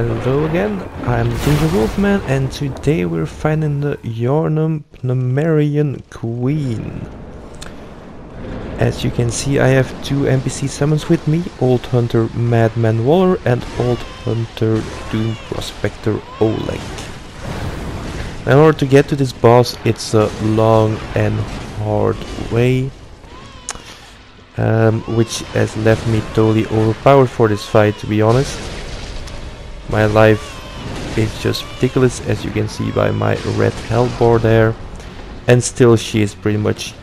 Hello again, I'm Ginger Wolfman, and today we're finding the Yharnam Pthumerian Queen. As you can see, I have two NPC summons with me, Old Hunter Madman Waller and Old Hunter Doom Prospector Oleg. In order to get to this boss, it's a long and hard way, which has left me totally overpowered for this fight, to be honest. My life is just ridiculous, as you can see by my red health bar there, and still she is pretty much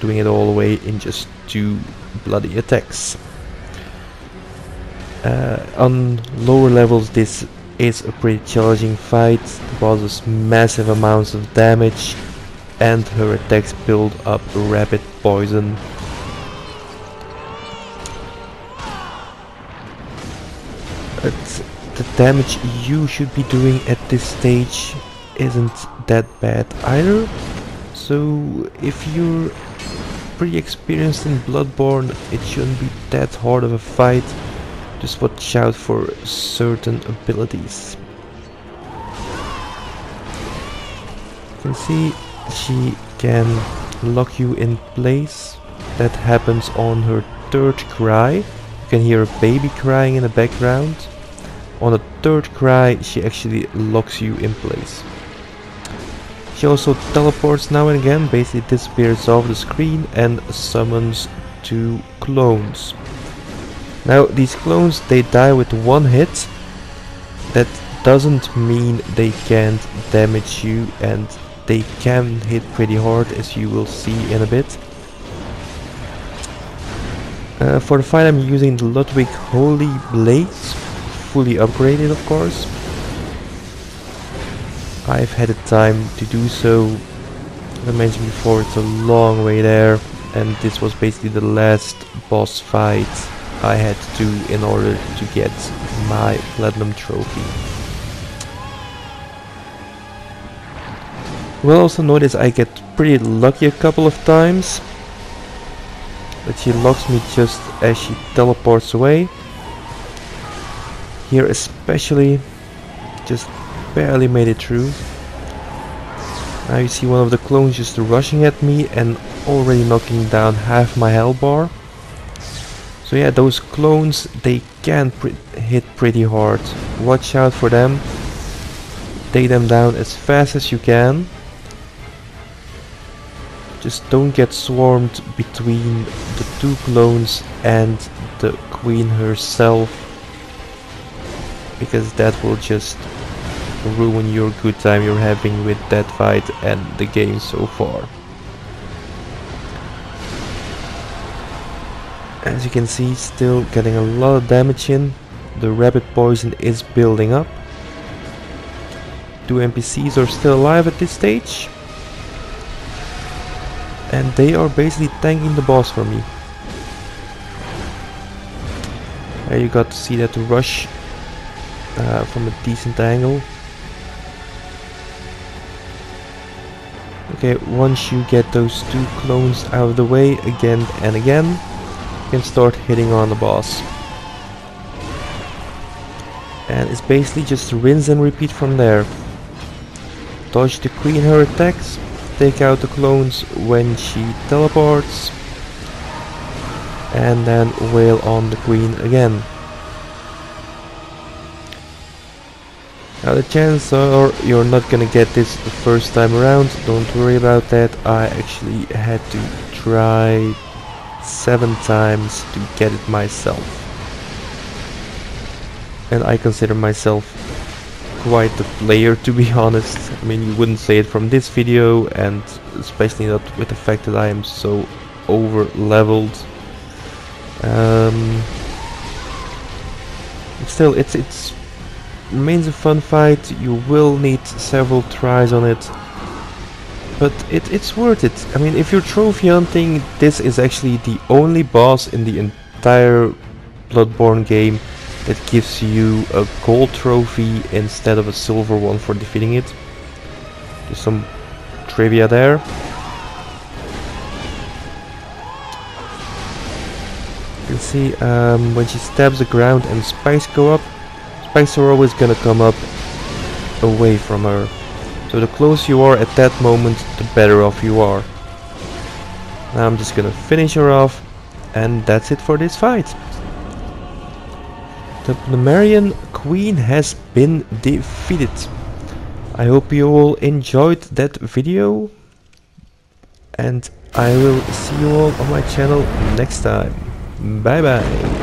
doing it all the way in just 2 bloody attacks. On lower levels this is a pretty challenging fight. The boss does massive amounts of damage and her attacks build up rapid poison. The damage you should be doing at this stage isn't that bad either, so if you're pretty experienced in Bloodborne it shouldn't be that hard of a fight. Just watch out for certain abilities. You can see she can lock you in place. That happens on her 3rd cry. You can hear a baby crying in the background. On the 3rd cry she actually locks you in place. She also teleports now and again, basically disappears off the screen and summons 2 clones. Now these clones, they die with 1 hit. That doesn't mean they can't damage you, and they can hit pretty hard, as you will see in a bit. For the fight I'm using the Ludwig Holy Blades, fully upgraded of course. I've had the time to do so. As I mentioned before, it's a long way there, and this was basically the last boss fight I had to do in order to get my platinum trophy. You will also notice I get pretty lucky a couple of times, but she locks me just as she teleports away. Here especially, just barely made it through. Now you see one of the clones just rushing at me and already knocking down half my health bar. So yeah, those clones, they can hit pretty hard. Watch out for them. Take them down as fast as you can. Just don't get swarmed between the 2 clones and the queen herself, because that will just ruin your good time you're having with that fight and the game so far. As you can see, still getting a lot of damage in. The rapid poison is building up. 2 NPCs are still alive at this stage, and they are basically tanking the boss for me. There you got to see that rush from a decent angle. Okay, once you get those 2 clones out of the way again and again, you can start hitting on the boss. And it's basically just rinse and repeat from there. Dodge the queen her attacks, take out the clones when she teleports, and then wail on the queen again. Now the chances are you're not gonna get this the first time around, don't worry about that. I actually had to try 7 times to get it myself. And I consider myself quite a player, to be honest. I mean, you wouldn't say it from this video, and especially not with the fact that I am so over leveled. Still, it's remains a fun fight. You will need several tries on it, but it's worth it. I mean, if you're trophy hunting, this is actually the only boss in the entire Bloodborne game that gives you a gold trophy instead of a silver one for defeating it. Just some trivia there. You can see when she stabs the ground and spikes go up, spikes are always gonna come up away from her. So the closer you are at that moment, the better off you are. Now I'm just gonna finish her off, and that's it for this fight. The Pthumerian Queen has been defeated. I hope you all enjoyed that video, and I will see you all on my channel next time. Bye bye.